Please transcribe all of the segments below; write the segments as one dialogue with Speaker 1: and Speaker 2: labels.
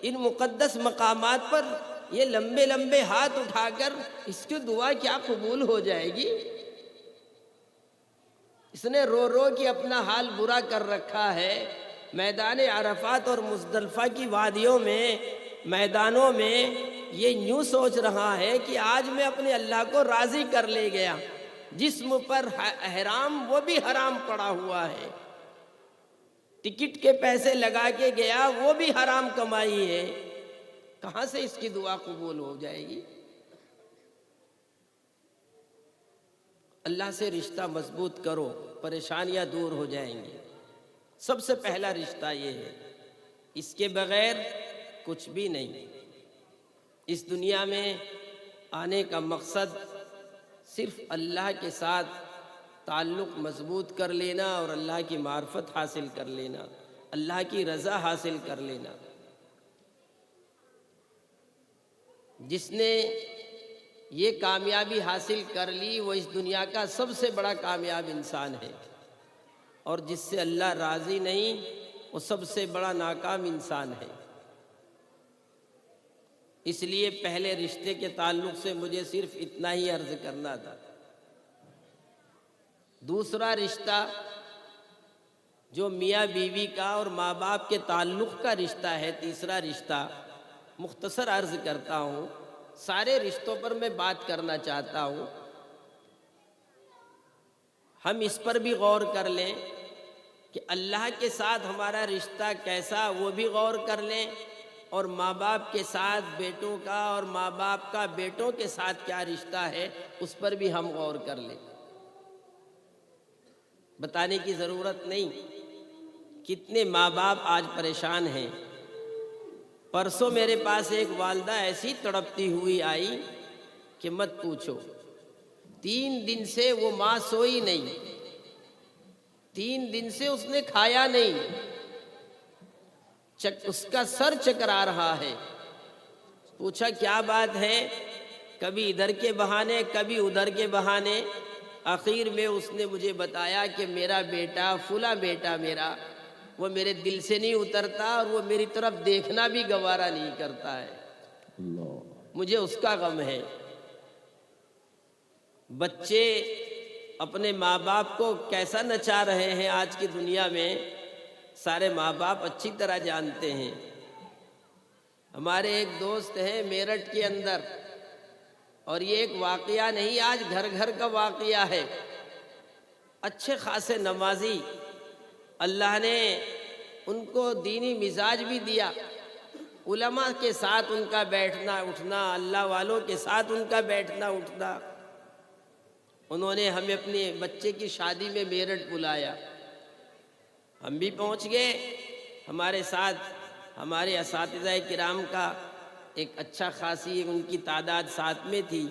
Speaker 1: ان مقدس مقامات پر یہ لمبے لمبے ہاتھ اٹھا کر اس کی دعا کیا قبول ہو جائے گی؟ اس نے رو رو کے اپنا حال برا کر رکھا ہے۔ میدان عرفات اور مزدلفہ کی وادیوں میں، میدانوں میں یہ یوں سوچ رہا ہے کہ آج میں اپنے اللہ کو راضی کر لے گیا۔ جسم پر احرام وہ بھی حرام پڑا ہوا ہے، ٹکٹ کے پیسے لگا کے گیا وہ بھی حرام کمائی ہے، کہاں سے اس کی دعا قبول ہو جائے گی؟ اللہ سے رشتہ مضبوط کرو، پریشانیاں دور ہو جائیں گی۔ سب سے پہلا رشتہ یہ ہے، اس کے بغیر کچھ بھی نہیں۔ اس دنیا میں آنے کا مقصد صرف اللہ کے ساتھ تعلق مضبوط کر لینا اور اللہ کی معرفت حاصل کر لینا، اللہ کی رضا حاصل کر لینا۔ جس نے یہ کامیابی حاصل کر لی وہ اس دنیا کا سب سے بڑا کامیاب انسان ہے، اور جس سے اللہ راضی نہیں وہ سب سے بڑا ناکام انسان ہے۔ اس لیے پہلے رشتے کے تعلق سے مجھے صرف اتنا ہی عرض کرنا تھا۔ دوسرا رشتہ جو میاں بیوی کا اور ماں باپ کے تعلق کا رشتہ ہے، تیسرا رشتہ مختصر عرض کرتا ہوں، سارے رشتوں پر میں بات کرنا چاہتا ہوں، ہم اس پر بھی غور کر لیں کہ اللہ کے ساتھ ہمارا رشتہ کیسا، وہ بھی غور کر لیں، اور ماں باپ کے ساتھ بیٹوں کا اور ماں باپ کا بیٹوں کے ساتھ کیا رشتہ ہے اس پر بھی ہم غور کر لیں۔ بتانے کی ضرورت نہیں، کتنے ماں باپ آج پریشان ہیں۔ پرسوں میرے پاس ایک والدہ ایسی تڑپتی ہوئی آئی کہ مت پوچھو، 3 دن سے وہ ماں سوئی نہیں، 3 دن سے اس نے کھایا نہیں، اس کا سر چکرا رہا ہے۔ پوچھا کیا بات ہے؟ کبھی ادھر کے بہانے کبھی ادھر کے بہانے، آخر میں اس نے مجھے بتایا کہ میرا بیٹا، فلاں بیٹا میرا، وہ میرے دل سے نہیں اترتا اور وہ میری طرف دیکھنا بھی گوارا نہیں کرتا ہے، مجھے اس کا غم ہے۔ بچے اپنے ماں باپ کو کیسا نچا رہے ہیں آج کی دنیا میں، سارے ماں باپ اچھی طرح جانتے ہیں۔ ہمارے ایک دوست ہیں میرٹھ کے اندر، اور یہ ایک واقعہ نہیں، آج گھر گھر کا واقعہ ہے۔ اچھے خاصے نمازی، اللہ نے ان کو دینی مزاج بھی دیا، علماء کے ساتھ ان کا بیٹھنا اٹھنا، اللہ والوں کے ساتھ ان کا بیٹھنا اٹھنا۔ انہوں نے ہمیں اپنے بچے کی شادی میں میرٹھ بلایا، ہم بھی پہنچ گئے، ہمارے ساتھ ہمارے اساتذہ کرام کا ایک اچھا خاصی ان کی تعداد ساتھ میں تھی۔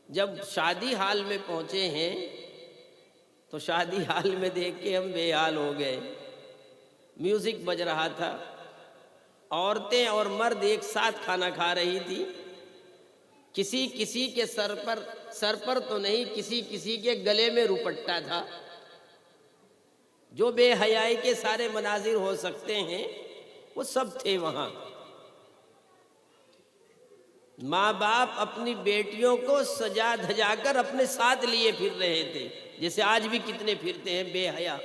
Speaker 1: جب شادی ہال میں پہنچے ہیں تو شادی ہال میں دیکھ کے ہم بے حال ہو گئے۔ میوزک بج رہا تھا، عورتیں اور مرد ایک ساتھ کھانا کھا رہی تھی، کسی کے سر پر تو نہیں، کسی کے گلے میں روپٹا تھا۔ جو بے حیائی کے سارے مناظر ہو سکتے ہیں وہ سب تھے وہاں۔ ماں باپ اپنی بیٹیوں کو سجا دھجا کر اپنے ساتھ لیے پھر رہے تھے، جیسے آج بھی کتنے پھرتے ہیں بے حیا۔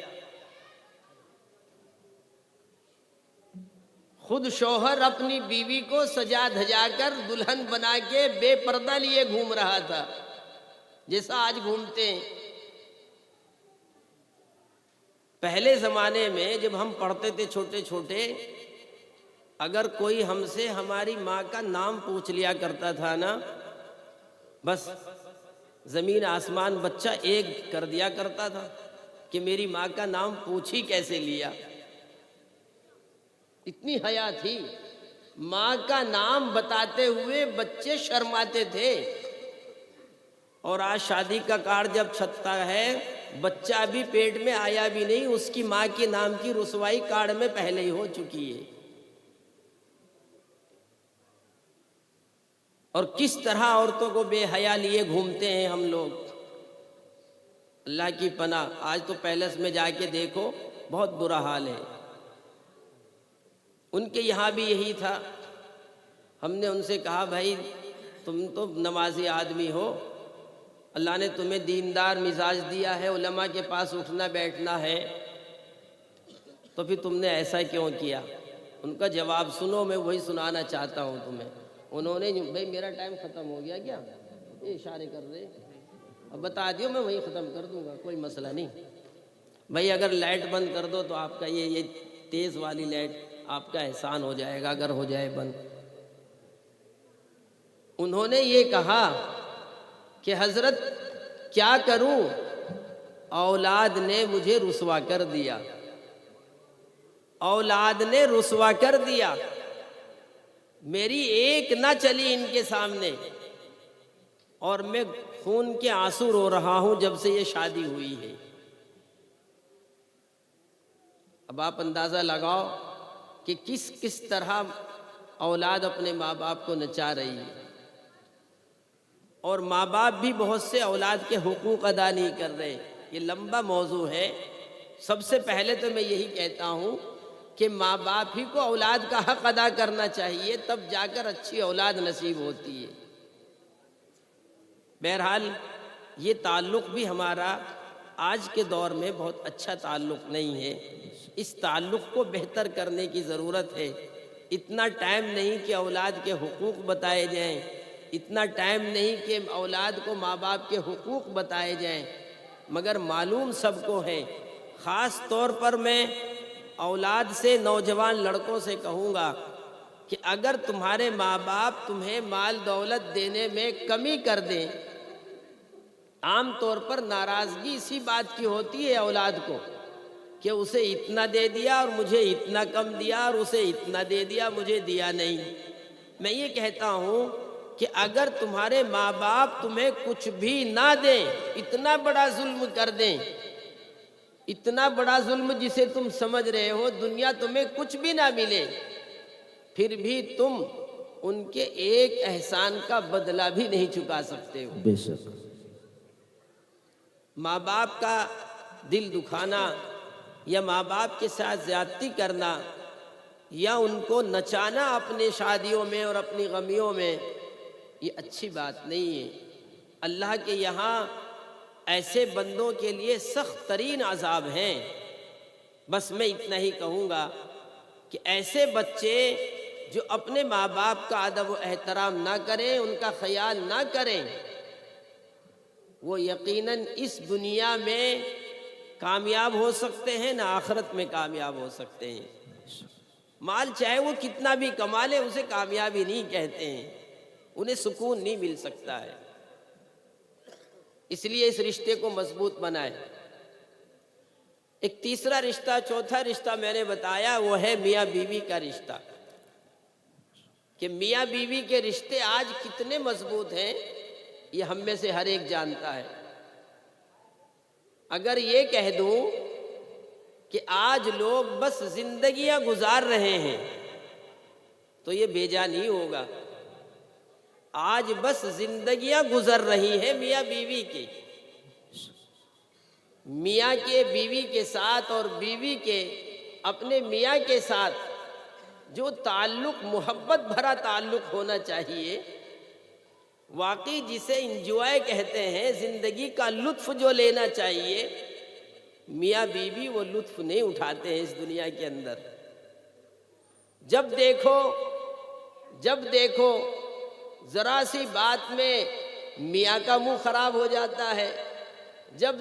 Speaker 1: خود شوہر اپنی بیوی کو سجا دھجا کر دلہن بنا کے بے پردہ لیے گھوم رہا تھا، جیسا آج گھومتے ہیں۔ پہلے زمانے میں جب ہم پڑھتے تھے چھوٹے چھوٹے، اگر کوئی ہم سے ہماری ماں کا نام پوچھ لیا کرتا تھا نا، بس زمین آسمان بچہ ایک کر دیا کرتا تھا کہ میری ماں کا نام پوچھ ہی کیسے لیا۔ اتنی حیا تھی، ماں کا نام بتاتے ہوئے بچے شرماتے تھے۔ اور آج شادی کا کارڈ جب چھپتا ہے، بچہ ابھی پیٹ میں آیا بھی نہیں، اس کی ماں کے نام کی رسوائی کارڈ میں پہلے ہی ہو چکی ہے۔ اور کس طرح عورتوں کو بے حیا لیے گھومتے ہیں ہم لوگ، اللہ کی پناہ۔ آج تو پیلس میں جا کے دیکھو، بہت برا حال ہے۔ ان کے یہاں بھی یہی تھا۔ ہم نے ان سے کہا بھائی تم تو نمازی آدمی ہو، اللہ نے تمہیں دیندار مزاج دیا ہے، علماء کے پاس اٹھنا بیٹھنا ہے، تو پھر تم نے ایسا کیوں کیا؟ ان کا جواب سنو، میں وہی سنانا چاہتا ہوں تمہیں۔ انہوں نے بھائی میرا ٹائم ختم ہو گیا کیا؟ یہ اشارے کر رہے، اب بتا دیو میں وہی ختم کر دوں گا، کوئی مسئلہ نہیں۔ بھائی اگر لائٹ بند کر دو تو آپ کا یہ تیز والی لائٹ آپ کا احسان ہو جائے گا اگر ہو جائے بند۔ انہوں نے یہ کہا کہ حضرت کیا کروں، اولاد نے مجھے رسوا کر دیا، اولاد نے رسوا کر دیا، میری ایک نہ چلی ان کے سامنے، اور میں خون کے آنسو رو رہا ہوں جب سے یہ شادی ہوئی ہے۔ اب آپ اندازہ لگاؤ کہ کس طرح اولاد اپنے ماں باپ کو نچا رہی ہے، اور ماں باپ بھی بہت سے اولاد کے حقوق ادا نہیں کر رہے۔ یہ لمبا موضوع ہے۔ سب سے پہلے تو میں یہی کہتا ہوں کہ ماں باپ ہی کو اولاد کا حق ادا کرنا چاہیے، تب جا کر اچھی اولاد نصیب ہوتی ہے۔ بہرحال یہ تعلق بھی ہمارا آج کے دور میں بہت اچھا تعلق نہیں ہے، اس تعلق کو بہتر کرنے کی ضرورت ہے۔ اتنا ٹائم نہیں کہ اولاد کے حقوق بتائے جائیں، اتنا ٹائم نہیں کہ اولاد کو ماں باپ کے حقوق بتائے جائیں، مگر معلوم سب کو ہے۔ خاص طور پر میں اولاد سے، نوجوان لڑکوں سے کہوں گا کہ اگر تمہارے ماں باپ تمہیں مال دولت دینے میں کمی کر دیں، عام طور پر ناراضگی اسی بات کی ہوتی ہے اولاد کو کہ اسے اتنا دے دیا اور مجھے اتنا کم دیا، اور اسے اتنا دے دیا مجھے دیا نہیں۔ میں یہ کہتا ہوں کہ اگر تمہارے ماں باپ تمہیں کچھ بھی نہ دیں، اتنا بڑا ظلم کر دیں، اتنا بڑا ظلم جسے تم سمجھ رہے ہو، دنیا تمہیں کچھ بھی نہ ملے، پھر بھی تم ان کے ایک احسان کا بدلہ بھی نہیں چکا سکتے ہو۔
Speaker 2: بے شک
Speaker 1: ماں باپ کا دل دکھانا یا ماں باپ کے ساتھ زیادتی کرنا یا ان کو نچانا اپنے شادیوں میں اور اپنی غمیوں میں، یہ اچھی بات نہیں ہے۔ اللہ کے یہاں ایسے بندوں کے لیے سخت ترین عذاب ہیں۔ بس میں اتنا ہی کہوں گا کہ ایسے بچے جو اپنے ماں باپ کا ادب و احترام نہ کریں، ان کا خیال نہ کریں، وہ یقیناً اس دنیا میں کامیاب ہو سکتے ہیں نہ آخرت میں کامیاب ہو سکتے ہیں۔ مال چاہے وہ کتنا بھی کما لے، اسے کامیابی نہیں کہتے ہیں، انہیں سکون نہیں مل سکتا ہے۔ اس لیے اس رشتے کو مضبوط بنائیں۔ ایک تیسرا رشتہ، چوتھا رشتہ میں نے بتایا، وہ ہے میاں بیوی کا رشتہ، کہ میاں بیوی کے رشتے آج کتنے مضبوط ہیں یہ ہم میں سے ہر ایک جانتا ہے۔ اگر یہ کہہ دوں کہ آج لوگ بس زندگیاں گزار رہے ہیں تو یہ بے جا نہیں ہوگا۔ آج بس زندگیاں گزر رہی ہیں میاں بیوی کی، میاں کے بیوی کے ساتھ اور بیوی کے اپنے میاں کے ساتھ جو تعلق محبت بھرا تعلق ہونا چاہیے، واقعی جسے انجوائے کہتے ہیں، زندگی کا لطف جو لینا چاہیے، میاں بیوی وہ لطف نہیں اٹھاتے ہیں اس دنیا کے اندر۔ جب دیکھو ذرا سی بات میں میاں کا منہ خراب ہو جاتا ہے، جب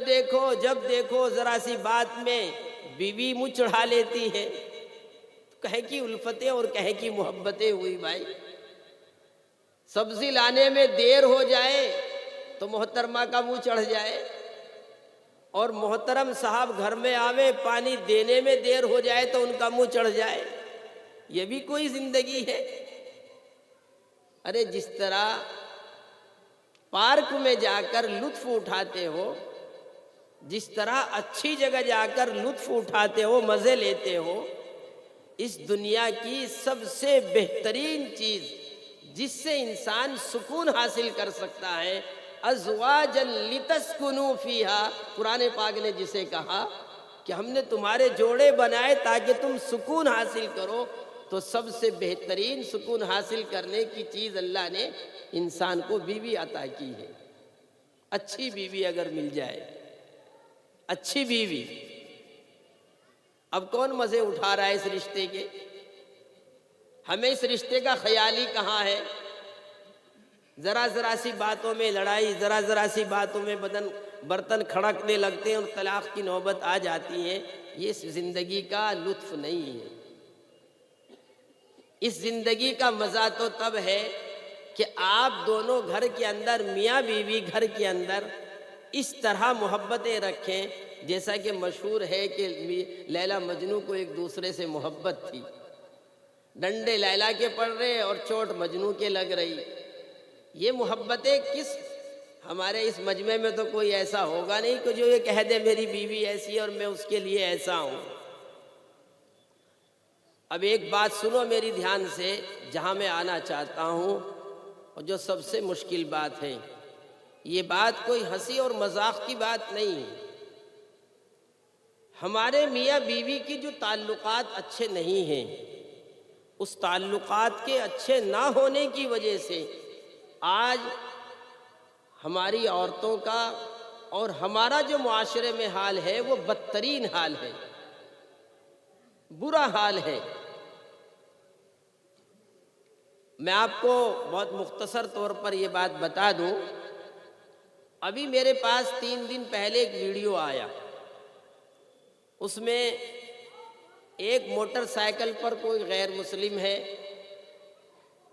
Speaker 1: دیکھو ذرا سی بات میں بیوی منہ چڑھا لیتی ہے، کہے کی الفتیں اور کہے کی محبتیں ہوئی بھائی۔ سبزی لانے میں دیر ہو جائے تو محترمہ کا منہ چڑھ جائے، اور محترم صاحب گھر میں آوے پانی دینے میں دیر ہو جائے تو ان کا منہ چڑھ جائے۔ یہ بھی کوئی زندگی ہے؟ ارے جس طرح پارک میں جا کر لطف اٹھاتے ہو، جس طرح اچھی جگہ جا کر لطف اٹھاتے ہو، مزے لیتے ہو، اس دنیا کی سب سے بہترین چیز جس سے انسان سکون حاصل کر سکتا ہے، ازواجا لتسکنوا فیہا، قرآن پاک نے جسے کہا کہ ہم نے تمہارے جوڑے بنائے تاکہ تم سکون حاصل کرو، تو سب سے بہترین سکون حاصل کرنے کی چیز اللہ نے انسان کو بیوی عطا کی ہے۔ اچھی بیوی اگر مل جائے، اچھی بیوی، اب کون مزے اٹھا رہا ہے اس رشتے کے؟ ہمیں اس رشتے کا خیال ہی کہاں ہے؟ ذرا ذرا سی باتوں میں لڑائی، ذرا ذرا سی باتوں میں برتن کھڑکنے لگتے ہیں اور طلاق کی نوبت آ جاتی ہے۔ یہ اس زندگی کا لطف نہیں ہے۔ اس زندگی کا مزہ تو تب ہے کہ آپ دونوں گھر کے اندر، میاں بیوی گھر کے اندر اس طرح محبتیں رکھیں، جیسا کہ مشہور ہے کہ لیلا مجنو کو ایک دوسرے سے محبت تھی۔ ڈنڈے لیلا کے پڑ رہے اور چوٹ مجنو کے لگ رہی۔ یہ محبتیں کس، ہمارے اس مجمع میں تو کوئی ایسا ہوگا نہیں کہ جو یہ کہہ دے میری بیوی ایسی ہے اور میں اس کے لیے ایسا ہوں۔ اب ایک بات سنو میری دھیان سے، جہاں میں آنا چاہتا ہوں اور جو سب سے مشکل بات ہے، یہ بات کوئی ہنسی اور مذاق کی بات نہیں ہے۔ ہمارے میاں بیوی کی جو تعلقات اچھے نہیں ہیں، اس تعلقات کے اچھے نہ ہونے کی وجہ سے آج ہماری عورتوں کا اور ہمارا جو معاشرے میں حال ہے وہ بدترین حال ہے، برا حال ہے۔ میں آپ کو بہت مختصر طور پر یہ بات بتا دوں، ابھی میرے پاس 3 دن پہلے ایک ویڈیو آیا، اس میں ایک موٹر سائیکل پر کوئی غیر مسلم ہے،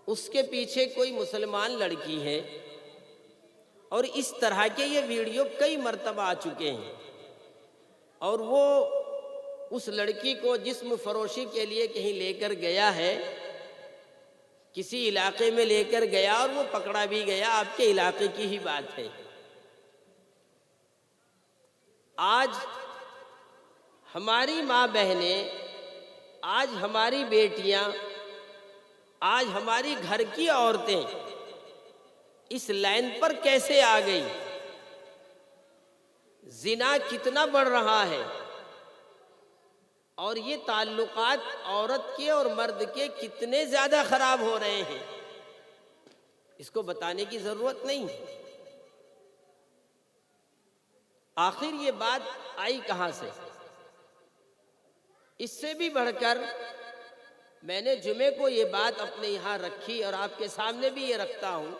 Speaker 1: اس کے پیچھے کوئی مسلمان لڑکی ہے، اور اس طرح کے یہ ویڈیو کئی مرتبہ آ چکے ہیں، اور وہ اس لڑکی کو جسم فروشی کے لیے کہیں لے کر گیا ہے، کسی علاقے میں لے کر گیا اور وہ پکڑا بھی گیا۔ آپ کے علاقے کی ہی بات ہے۔ آج ہماری ماں بہنیں، آج ہماری بیٹیاں، آج ہماری گھر کی عورتیں اس لائن پر کیسے آ گئی؟ زنا کتنا بڑھ رہا ہے، اور یہ تعلقات عورت کے اور مرد کے کتنے زیادہ خراب ہو رہے ہیں، اس کو بتانے کی ضرورت نہیں۔ آخر یہ بات آئی کہاں سے؟ اس سے بھی بڑھ کر میں نے جمعے کو یہ بات اپنے یہاں رکھی اور آپ کے سامنے بھی یہ رکھتا ہوں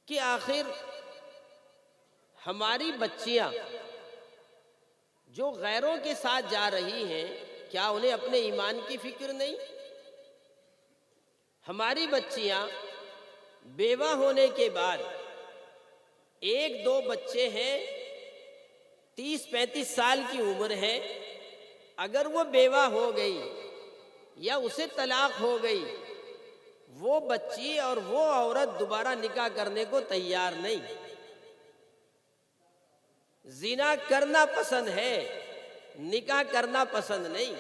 Speaker 1: کہ آخر ہماری بچیاں جو غیروں کے ساتھ جا رہی ہیں، کیا انہیں اپنے ایمان کی فکر نہیں؟ ہماری بچیاں بیوہ ہونے کے بعد، 1-2 بچے ہیں، 30-35 سال کی عمر ہے، اگر وہ بیوہ ہو گئی یا اسے طلاق ہو گئی، وہ بچی اور وہ عورت دوبارہ نکاح کرنے کو تیار نہیں، زنا کرنا پسند ہے، نکاح کرنا پسند نہیں۔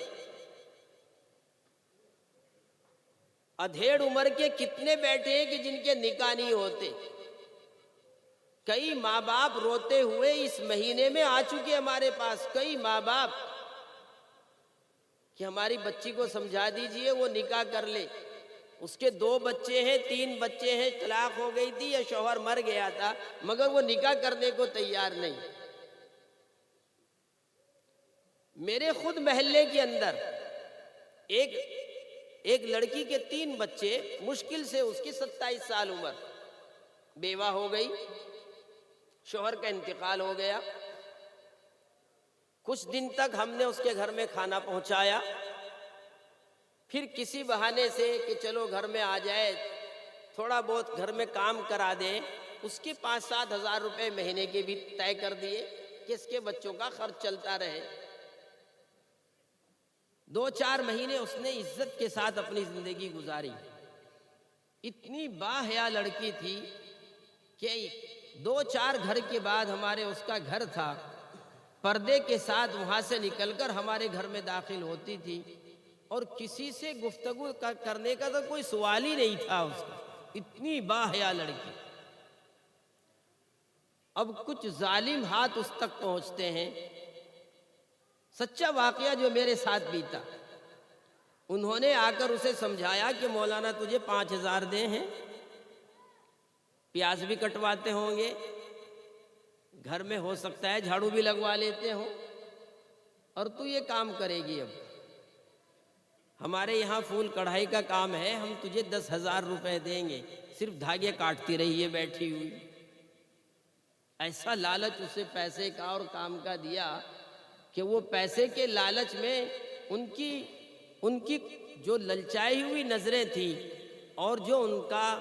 Speaker 1: ادھیڑ عمر کے کتنے بیٹے ہیں کہ جن کے نکاح نہیں ہوتے؟ کئی ماں باپ روتے ہوئے اس مہینے میں آ چکے ہمارے پاس، کئی ماں باپ، کہ ہماری بچی کو سمجھا دیجئے وہ نکاح کر لے، اس کے 2 بچے ہیں، 3 بچے ہیں، طلاق ہو گئی تھی یا شوہر مر گیا تھا، مگر وہ نکاح کرنے کو تیار نہیں۔ میرے خود محلے کے اندر ایک لڑکی کے 3 بچے، مشکل سے اس کی 27 سال عمر، بیوہ ہو گئی، شوہر کا انتقال ہو گیا، کچھ دن تک ہم نے اس کے گھر میں کھانا پہنچایا، پھر کسی بہانے سے کہ چلو گھر میں آ جائے، تھوڑا بہت گھر میں کام کرا دیں، اس کے 5-7 ہزار روپے مہینے کے بھی طے کر دیے کہ اس کے بچوں کا خرچ چلتا رہے۔ 2-4 مہینے اس نے عزت کے ساتھ اپنی زندگی گزاری۔ اتنی باحیا لڑکی تھی کہ 2-4 گھر کے بعد ہمارے اس کا گھر تھا، پردے کے ساتھ وہاں سے نکل کر ہمارے گھر میں داخل ہوتی تھی، اور کسی سے گفتگو کرنے کا تو کوئی سوال ہی نہیں تھا اس کا، اتنی باحیا لڑکی۔ اب کچھ ظالم ہاتھ اس تک پہنچتے ہیں، سچا واقعہ جو میرے ساتھ بیتا، انہوں نے آ کر اسے سمجھایا کہ مولانا تجھے 5,000 دے ہیں، پیاز بھی کٹواتے ہوں گے، گھر میں ہو سکتا ہے جھاڑو بھی لگوا لیتے ہوں، اور تو یہ کام کرے گی۔ اب ہمارے یہاں پھول کڑھائی کا کام ہے، ہم تجھے 10,000 روپے دیں گے، صرف دھاگے کاٹتی رہیے بیٹھی ہوئی۔ ایسا لالچ اسے پیسے کا اور کام کا دیا کہ وہ پیسے کے لالچ میں ان کی جو للچائی ہوئی نظریں تھیں اور جو ان کا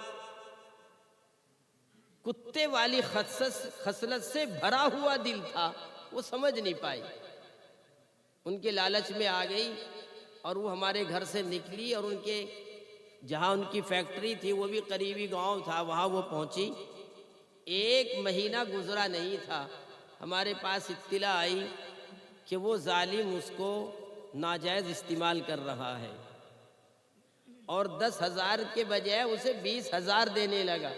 Speaker 1: کتے والی خصلت سے بھرا ہوا دل تھا، وہ سمجھ نہیں پائی، ان کے لالچ میں آ گئی، اور وہ ہمارے گھر سے نکلی اور ان کے جہاں ان کی فیکٹری تھی وہ بھی قریبی گاؤں تھا، وہاں وہ پہنچی۔ 1 مہینہ گزرا نہیں تھا، ہمارے پاس اطلاع آئی کہ وہ ظالم اس کو ناجائز استعمال کر رہا ہے، اور 10,000 کے بجائے اسے 20,000 دینے لگا۔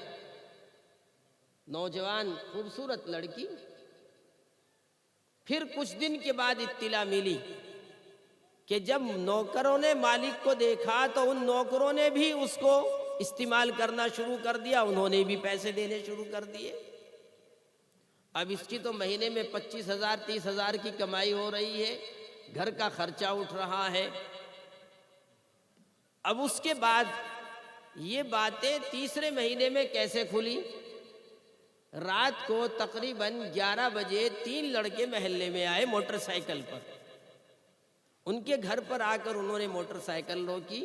Speaker 1: نوجوان خوبصورت لڑکی۔ پھر کچھ دن کے بعد اطلاع ملی کہ جب نوکروں نے مالک کو دیکھا تو ان نوکروں نے بھی اس کو استعمال کرنا شروع کر دیا، انہوں نے بھی پیسے دینے شروع کر دیے۔ اب اس کی تو مہینے میں 25,000 30,000 کی کمائی ہو رہی ہے، گھر کا خرچہ اٹھ رہا ہے۔ اب اس کے بعد یہ باتیں تیسرے مہینے میں کیسے کھلی؟ رات کو تقریباً 11 بجے 3 لڑکے محلے میں آئے موٹر سائیکل پر۔ ان کے گھر پر آ کر انہوں نے موٹر سائیکل روکی۔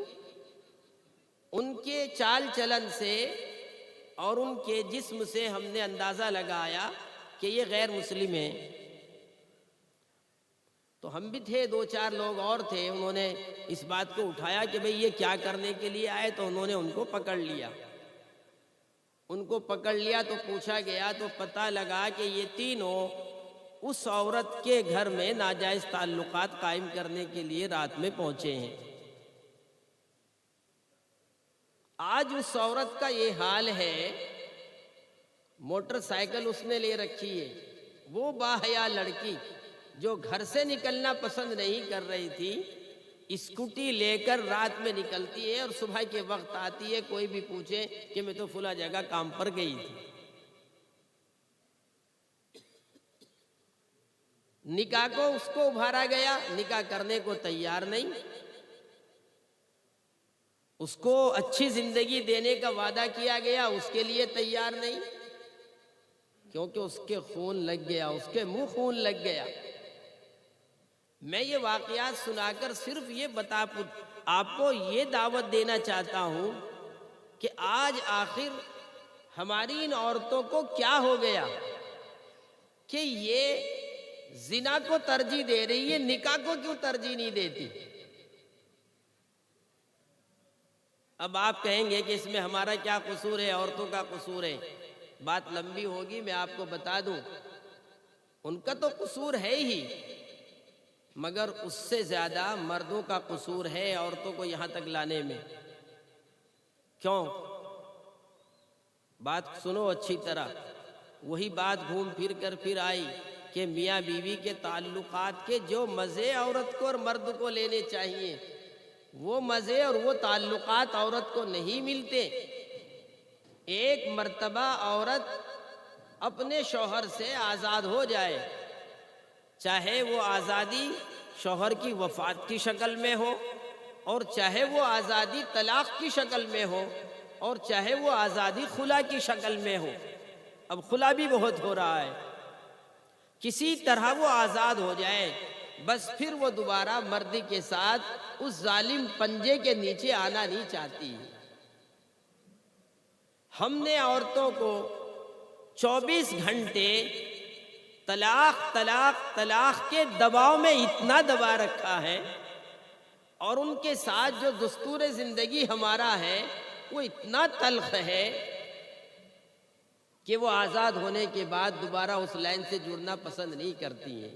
Speaker 1: ان کے چال چلن سے اور ان کے جسم سے ہم نے اندازہ لگایا کہ یہ غیر مسلم ہیں۔ تو ہم بھی تھے، 2-4 لوگ اور تھے، انہوں نے اس بات کو اٹھایا کہ بھئی یہ کیا کرنے کے لیے آئے، تو انہوں نے ان کو پکڑ لیا۔ ان کو پکڑ لیا تو پوچھا گیا تو پتہ لگا کہ یہ تینوں اس عورت کے گھر میں ناجائز تعلقات قائم کرنے کے لیے رات میں پہنچے ہیں۔ آج اس عورت کا یہ حال ہے، موٹر سائیکل اس نے لے رکھی ہے، وہ باحیا لڑکی جو گھر سے نکلنا پسند نہیں کر رہی تھی، اسکوٹی لے کر رات میں نکلتی ہے اور صبح کے وقت آتی ہے، کوئی بھی پوچھے کہ میں تو فلاں جگہ کام پر گئی تھی۔ نکاح کو اس کو ابھارا گیا، نکاح کرنے کو تیار نہیں، اس کو اچھی زندگی دینے کا وعدہ کیا گیا، اس کے لیے تیار نہیں، کیونکہ اس کے خون لگ گیا، اس کے منہ خون لگ گیا۔ میں یہ واقعات سنا کر صرف یہ آپ کو یہ دعوت دینا چاہتا ہوں کہ آج آخر ہماری ان عورتوں کو کیا ہو گیا کہ یہ زنا کو ترجیح دے رہی ہے، نکاح کو کیوں ترجیح نہیں دیتی؟ اب آپ کہیں گے کہ اس میں ہمارا کیا قصور ہے، عورتوں کا قصور ہے۔ بات لمبی ہوگی، میں آپ کو بتا دوں، ان کا تو قصور ہے ہی، مگر اس سے زیادہ مردوں کا قصور ہے عورتوں کو یہاں تک لانے میں۔ کیوں؟ بات سنو اچھی طرح۔ وہی بات گھوم پھر کر پھر آئی کہ میاں بیوی کے تعلقات کے جو مزے عورت کو اور مرد کو لینے چاہیے، وہ مزے اور وہ تعلقات عورت کو نہیں ملتے۔ ایک مرتبہ عورت اپنے شوہر سے آزاد ہو جائے، چاہے وہ آزادی شوہر کی وفات کی شکل میں ہو، اور چاہے وہ آزادی طلاق کی شکل میں ہو، اور چاہے وہ آزادی خلا کی شکل میں ہو۔ اب خلا بھی بہت ہو رہا ہے۔ کسی طرح وہ آزاد ہو جائے، بس پھر وہ دوبارہ مردی کے ساتھ اس ظالم پنجے کے نیچے آنا نہیں چاہتی۔ ہم نے عورتوں کو 24 گھنٹے طلاق طلاق طلاق کے دباؤ میں اتنا دبا رکھا ہے، اور ان کے ساتھ جو دستور زندگی ہمارا ہے وہ اتنا تلخ ہے کہ وہ آزاد ہونے کے بعد دوبارہ اس لائن سے جڑنا پسند نہیں کرتی ہیں۔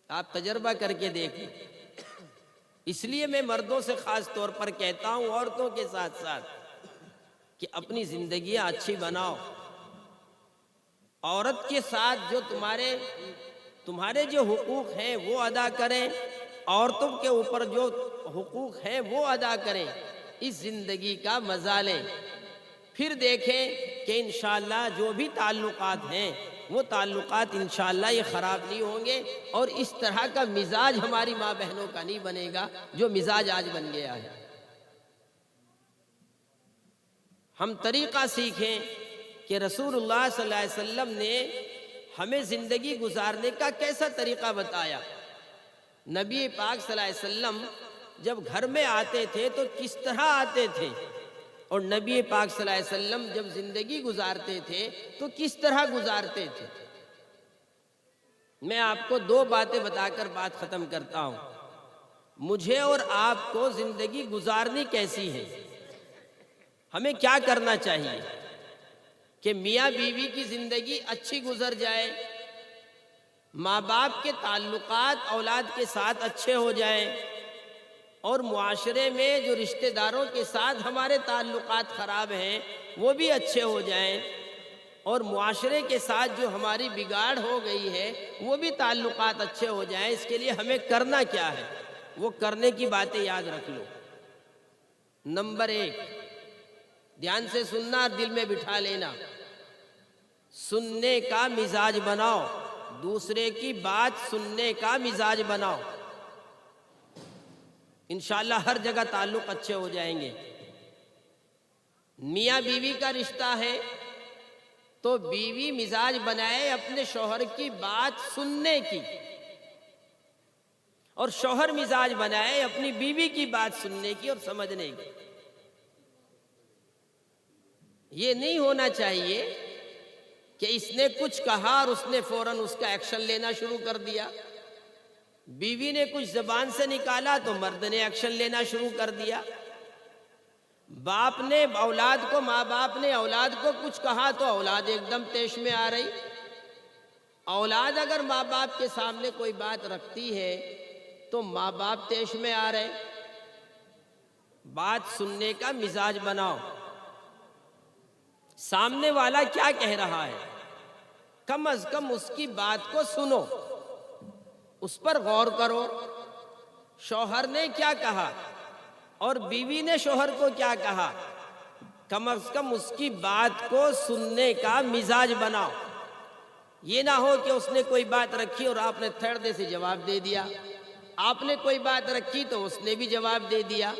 Speaker 1: آپ تجربہ کر کے دیکھیں۔ اس لیے میں مردوں سے خاص طور پر کہتا ہوں، عورتوں کے ساتھ ساتھ، کہ اپنی زندگیاں اچھی بناؤ۔ عورت کے ساتھ جو تمہارے جو حقوق ہیں وہ ادا کریں، عورتوں کے اوپر جو حقوق ہیں وہ ادا کریں، اس زندگی کا مزہ لیں، پھر دیکھیں کہ انشاءاللہ جو بھی تعلقات ہیں وہ تعلقات انشاءاللہ یہ خراب نہیں ہوں گے، اور اس طرح کا مزاج ہماری ماں بہنوں کا نہیں بنے گا جو مزاج آج بن گیا ہے۔ ہم طریقہ سیکھیں کہ رسول اللہ صلی اللہ علیہ وسلم نے ہمیں زندگی گزارنے کا کیسا طریقہ بتایا۔ نبی پاک صلی اللہ علیہ وسلم جب گھر میں آتے تھے تو کس طرح آتے تھے، اور نبی پاک صلی اللہ علیہ وسلم جب زندگی گزارتے تھے تو کس طرح گزارتے تھے۔ میں آپ کو دو باتیں بتا کر بات ختم کرتا ہوں۔ مجھے اور آپ کو زندگی گزارنی کیسی ہے، ہمیں کیا کرنا چاہیے کہ میاں بیوی کی زندگی اچھی گزر جائے، ماں باپ کے تعلقات اولاد کے ساتھ اچھے ہو جائیں، اور معاشرے میں جو رشتہ داروں کے ساتھ ہمارے تعلقات خراب ہیں وہ بھی اچھے ہو جائیں، اور معاشرے کے ساتھ جو ہماری بگاڑ ہو گئی ہے وہ بھی تعلقات اچھے ہو جائیں۔ اس کے لیے ہمیں کرنا کیا ہے، وہ کرنے کی باتیں یاد رکھ لو۔ نمبر 1، دھیان سے سننا اور دل میں بٹھا لینا، سننے کا مزاج بناؤ، دوسرے کی بات سننے کا مزاج بناؤ، انشاءاللہ ہر جگہ تعلق اچھے ہو جائیں گے۔ میاں بیوی کا رشتہ ہے تو بیوی مزاج بنائے اپنے شوہر کی بات سننے کی، اور شوہر مزاج بنائے اپنی بیوی کی بات سننے کی اور سمجھنے کی۔ یہ نہیں ہونا چاہیے کہ اس نے کچھ کہا اور اس نے فوراً اس کا ایکشن لینا شروع کر دیا، بیوی نے کچھ زبان سے نکالا تو مرد نے ایکشن لینا شروع کر دیا، باپ نے اولاد کو، ماں باپ نے اولاد کو کچھ کہا تو اولاد ایک دم طیش میں آ رہی۔ اولاد اگر ماں باپ کے سامنے کوئی بات رکھتی ہے تو ماں باپ طیش میں آ رہے۔ بات سننے کا مزاج بناؤ، سامنے والا کیا کہہ رہا ہے کم از کم اس کی بات کو سنو، اس پر غور کرو، شوہر نے کیا کہا اور بیوی نے شوہر کو کیا کہا، کم از کم اس کی بات کو سننے کا مزاج بناؤ۔ یہ نہ ہو کہ اس نے کوئی بات رکھی اور آپ نے تھردے سے جواب دے دیا، آپ نے کوئی بات رکھی تو اس نے بھی جواب دے دیا۔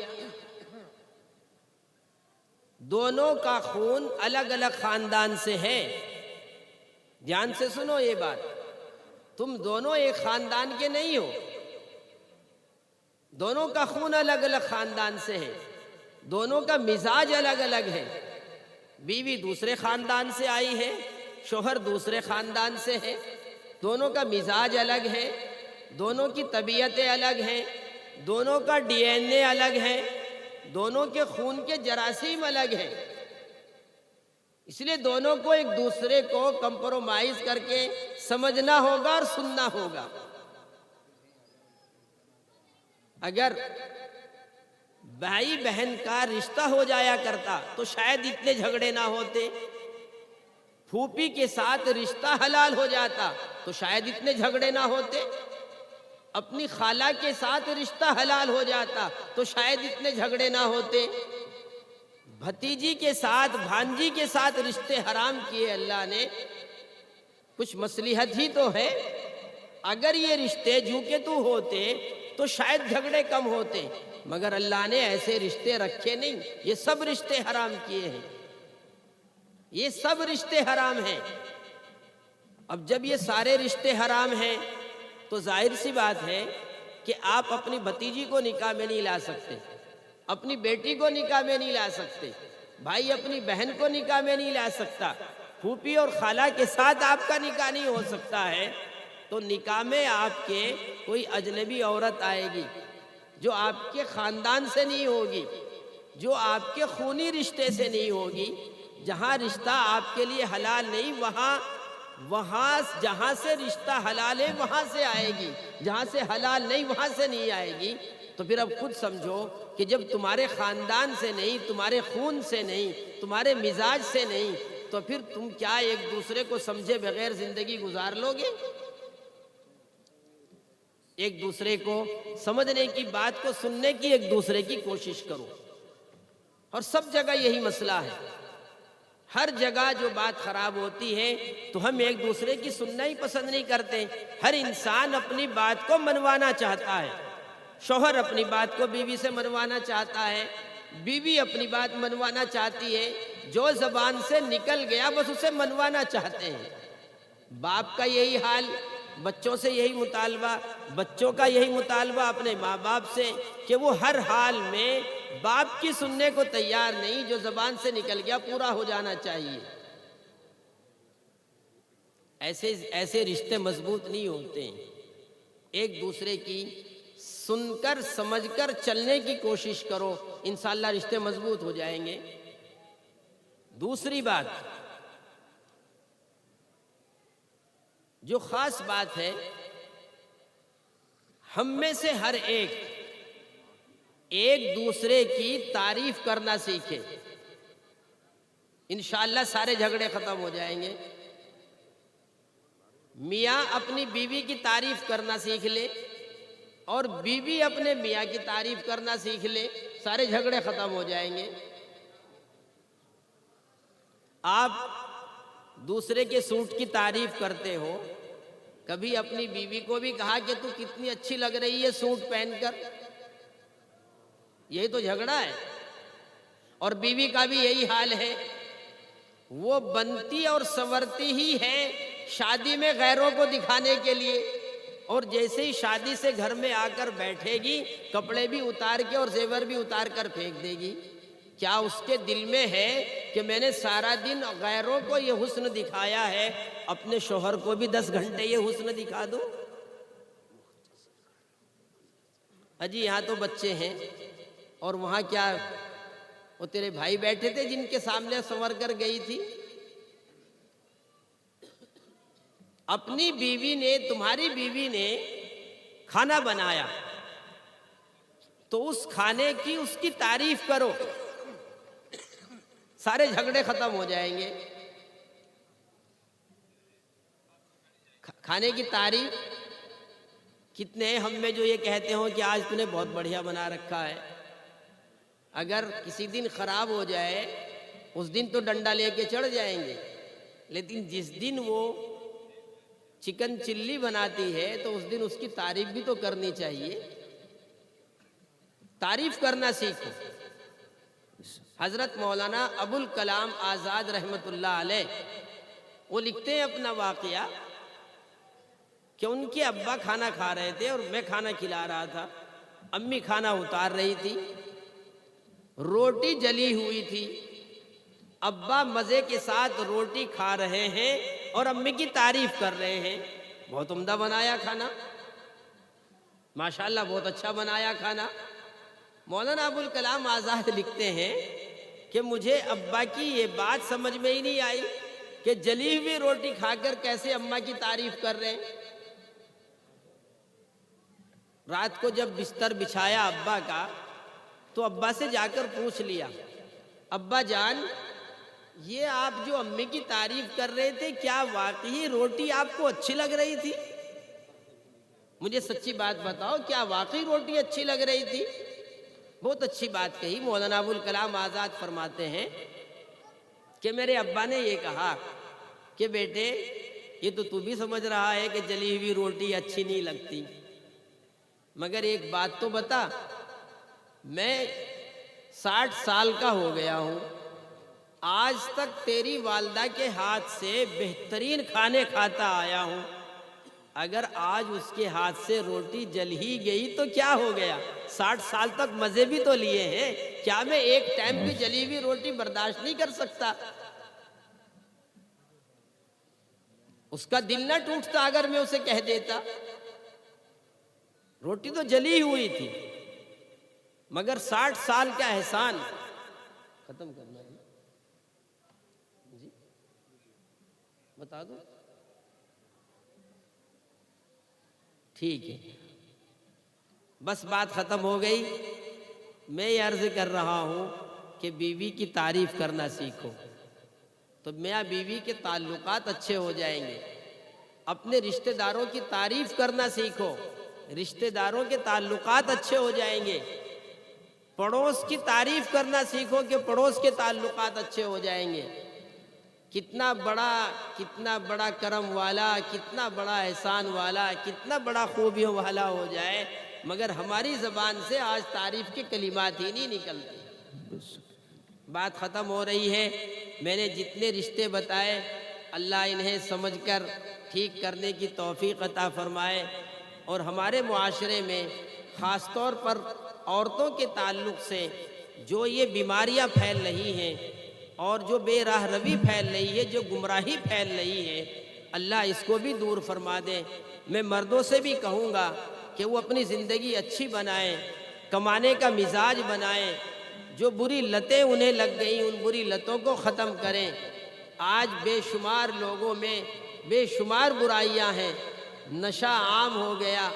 Speaker 1: دونوں کا خون الگ الگ خاندان سے ہے، دھیان سے سنو یہ بات، تم دونوں ایک خاندان کے نہیں ہو، دونوں کا خون الگ الگ خاندان سے ہے، دونوں کا مزاج الگ الگ ہے۔ بیوی دوسرے خاندان سے آئی ہے، شوہر دوسرے خاندان سے ہے، دونوں کا مزاج الگ ہے، دونوں کی طبیعتیں الگ ہیں، دونوں کا ڈی این اے الگ ہے، دونوں کے خون کے جراثیم الگ ہیں، اس لیے دونوں کو ایک دوسرے کو کمپرومائز کر کے سمجھنا ہوگا اور سننا ہوگا۔ اگر بھائی بہن کا رشتہ ہو جایا کرتا تو شاید اتنے جھگڑے نہ ہوتے، پھوپھی کے ساتھ رشتہ حلال ہو جاتا تو شاید اتنے جھگڑے نہ ہوتے، اپنی خالہ کے ساتھ رشتہ حلال ہو جاتا تو شاید اتنے جھگڑے نہ ہوتے، بھتیجی کے ساتھ، بھانجی کے ساتھ رشتے حرام کیے اللہ نے، کچھ مصلحت ہی تو ہے۔ اگر یہ رشتے جو کہ تو ہوتے تو شاید جھگڑے کم ہوتے، مگر اللہ نے ایسے رشتے رکھے نہیں، یہ سب رشتے حرام کیے ہیں، یہ سب رشتے حرام ہیں۔ اب جب یہ سارے رشتے حرام ہیں تو ظاہر سی بات ہے کہ آپ اپنی بھتیجی کو نکاح میں نہیں لا سکتے، اپنی بیٹی کو نکاح میں نہیں لا سکتے، بھائی اپنی بہن کو نکاح میں نہیں لا سکتا، پھوپھی اور خالہ کے ساتھ آپ کا نکاح نہیں ہو سکتا ہے، تو نکاح میں آپ کے کوئی اجنبی عورت آئے گی جو آپ کے خاندان سے نہیں ہوگی، جو آپ کے خونی رشتے سے نہیں ہوگی۔ جہاں رشتہ آپ کے لیے حلال نہیں، وہاں جہاں سے رشتہ حلال ہے وہاں سے آئے گی، جہاں سے حلال نہیں وہاں سے نہیں آئے گی۔ تو پھر اب خود سمجھو کہ جب تمہارے خاندان سے نہیں، تمہارے خون سے نہیں، تمہارے مزاج سے نہیں، تو پھر تم کیا ایک دوسرے کو سمجھے بغیر زندگی گزار لو گے؟ ایک دوسرے کو سمجھنے کی، بات کو سننے کی ایک دوسرے کی کوشش کرو. اور سب جگہ یہی مسئلہ ہے. ہر جگہ جو بات خراب ہوتی ہے تو ہم ایک دوسرے کی سننا ہی پسند نہیں کرتے. ہر انسان اپنی بات کو منوانا چاہتا ہے. شوہر اپنی بات کو بیوی سے منوانا چاہتا ہے، بیوی اپنی بات منوانا چاہتی ہے. جو زبان سے نکل گیا بس اسے منوانا چاہتے ہیں. باپ کا یہی حال، بچوں سے یہی مطالبہ، بچوں کا یہی مطالبہ اپنے ماں باپ سے کہ وہ ہر حال میں باپ کی سننے کو تیار نہیں. جو زبان سے نکل گیا پورا ہو جانا چاہیے. ایسے رشتے مضبوط نہیں ہوتے ہیں. ایک دوسرے کی سن کر سمجھ کر چلنے کی کوشش کرو، انشاءاللہ رشتے مضبوط ہو جائیں گے. دوسری بات جو خاص بات ہے، ہم میں سے ہر ایک دوسرے کی تعریف کرنا سیکھے. انشاءاللہ سارے جھگڑے ختم ہو جائیں گے. میاں اپنی بیوی کی تعریف کرنا سیکھ لے اور بیوی اپنے میاں کی تعریف کرنا سیکھ لے، سارے جھگڑے ختم ہو جائیں گے. آپ دوسرے کے سوٹ کی تعریف کرتے ہو، کبھی اپنی بیوی کو بھی کہا کہ تو کتنی اچھی لگ رہی ہے سوٹ پہن کر؟ یہی تو جھگڑا ہے. اور بیوی کا بھی یہی حال ہے. وہ بنتی اور سنورتی ہی ہے شادی میں غیروں کو دکھانے کے لیے، اور جیسے ہی شادی سے گھر میں آ کر بیٹھے گی کپڑے بھی اتار کے اور زیور بھی اتار کر پھینک دے گی. کیا اس کے دل میں ہے کہ میں نے سارا دن غیروں کو یہ حسن دکھایا ہے، اپنے شوہر کو بھی 10 گھنٹے یہ حسن دکھا دوں؟ اجی یہاں تو بچے ہیں، اور وہاں کیا وہ تیرے بھائی بیٹھے تھے جن کے سامنے سنور کر گئی تھی؟ اپنی بیوی نے، تمہاری بیوی نے کھانا بنایا تو اس کھانے کی، اس کی تعریف کرو، سارے جھگڑے ختم ہو جائیں گے. کھانے کی تعریف کتنے ہیں ہم میں جو یہ کہتے ہوں کہ آج تو نے بہت بڑھیا بنا رکھا ہے. اگر کسی دن خراب ہو جائے اس دن تو ڈنڈا لے کے چڑھ جائیں گے، لیکن جس دن وہ چکن چلی بناتی ہے تو اس دن اس کی تعریف بھی تو کرنی چاہیے. تعریف کرنا سیکھو. حضرت مولانا ابوالکلام آزاد رحمت اللہ علیہ وہ لکھتے ہیں اپنا واقعہ کہ ان کے ابا کھانا کھا رہے تھے اور میں کھانا کھلا رہا تھا. امی کھانا اتار رہی تھی، روٹی جلی ہوئی تھی. ابا مزے کے ساتھ روٹی کھا رہے ہیں اور امی کی تعریف کر رہے ہیں، بہت عمدہ بنایا کھانا، ماشاءاللہ بہت اچھا بنایا کھانا. مولانا ابوالکلام آزاد لکھتے ہیں کہ مجھے ابا کی یہ بات سمجھ میں ہی نہیں آئی کہ جلی ہوئی روٹی کھا کر کیسے اماں کی تعریف کر رہے ہیں. رات کو جب بستر بچھایا ابا کا تو ابا سے جا کر پوچھ لیا، ابا جان یہ آپ جو امی کی تعریف کر رہے تھے کیا واقعی روٹی آپ کو اچھی لگ رہی تھی؟ مجھے سچی بات بتاؤ، کیا واقعی روٹی اچھی لگ رہی تھی؟ بہت اچھی بات کہی. مولانا ابوالکلام آزاد فرماتے ہیں کہ میرے ابا نے یہ کہا کہ بیٹے یہ تو بھی سمجھ رہا ہے کہ جلی ہوئی روٹی اچھی نہیں لگتی، مگر ایک بات تو بتا، میں 60 سال کا ہو گیا ہوں، آج تک تیری والدہ کے ہاتھ سے بہترین کھانے کھاتا آیا ہوں. اگر آج اس کے ہاتھ سے روٹی جل ہی گئی تو کیا ہو گیا؟ 60 سال تک مزے بھی تو لیے ہیں، کیا میں ایک ٹائم کی جلی ہوئی روٹی برداشت نہیں کر سکتا؟ اس کا دل نہ ٹوٹتا اگر میں اسے کہہ دیتا. روٹی تو جلی ہوئی تھی، مگر 60 سال کا احسان ختم کرنا ہے. جی بتا دو. ٹھیک ہے، بس بات ختم ہو گئی. میں یہ عرض کر رہا ہوں کہ بیوی کی تعریف کرنا سیکھو تو میاں بیوی کے تعلقات اچھے ہو جائیں گے. اپنے رشتہ داروں کی تعریف کرنا سیکھو رشتہ داروں کے تعلقات اچھے ہو جائیں گے، پڑوس کی تعریف کرنا سیکھو کہ پڑوس کے تعلقات اچھے ہو جائیں گے۔ کتنا بڑا کرم والا، کتنا بڑا احسان والا، کتنا بڑا خوبیوں والا ہو جائے، مگر ہماری زبان سے آج تعریف کے کلمات ہی نہیں نکلتے۔ بات ختم ہو رہی ہے۔ میں نے جتنے رشتے بتائے اللہ انہیں سمجھ کر ٹھیک کرنے کی توفیق عطا فرمائے، اور ہمارے معاشرے میں خاص طور پر عورتوں کے تعلق سے جو یہ بیماریاں پھیل رہی ہیں اور جو بے راہ روی پھیل رہی ہے، جو گمراہی پھیل رہی ہے، اللہ اس کو بھی دور فرما دے۔ میں مردوں سے بھی کہوں گا کہ وہ اپنی زندگی اچھی بنائیں، کمانے کا مزاج بنائیں، جو بری لتیں انہیں لگ گئیں ان بری لتوں کو ختم کریں۔ آج بے شمار لوگوں میں بے شمار برائیاں ہیں، نشہ عام ہو گیا،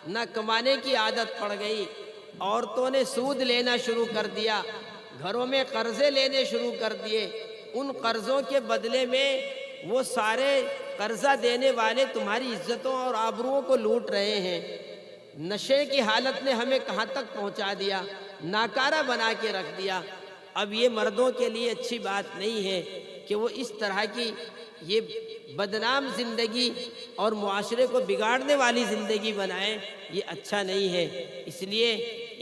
Speaker 1: نہ کمانے کی عادت پڑ گئی، عورتوں نے سود لینا شروع کر دیا، گھروں میں قرضے لینے شروع کر دیے، ان قرضوں کے بدلے میں وہ سارے قرضہ دینے والے تمہاری عزتوں اور آبروؤں کو لوٹ رہے ہیں۔ نشے کی حالت نے ہمیں کہاں تک پہنچا دیا، ناکارہ بنا کے رکھ دیا۔ اب یہ مردوں کے لیے اچھی بات نہیں ہے کہ وہ اس طرح کی یہ بدنام زندگی اور معاشرے کو بگاڑنے والی زندگی بنائیں، یہ اچھا نہیں ہے۔ اس لیے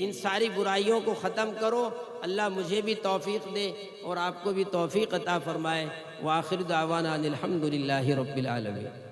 Speaker 1: ان ساری برائیوں کو ختم کرو۔ اللہ مجھے بھی توفیق دے اور آپ کو بھی توفیق عطا فرمائے۔ وآخر دعوانا ان الحمد للہ رب العالمین۔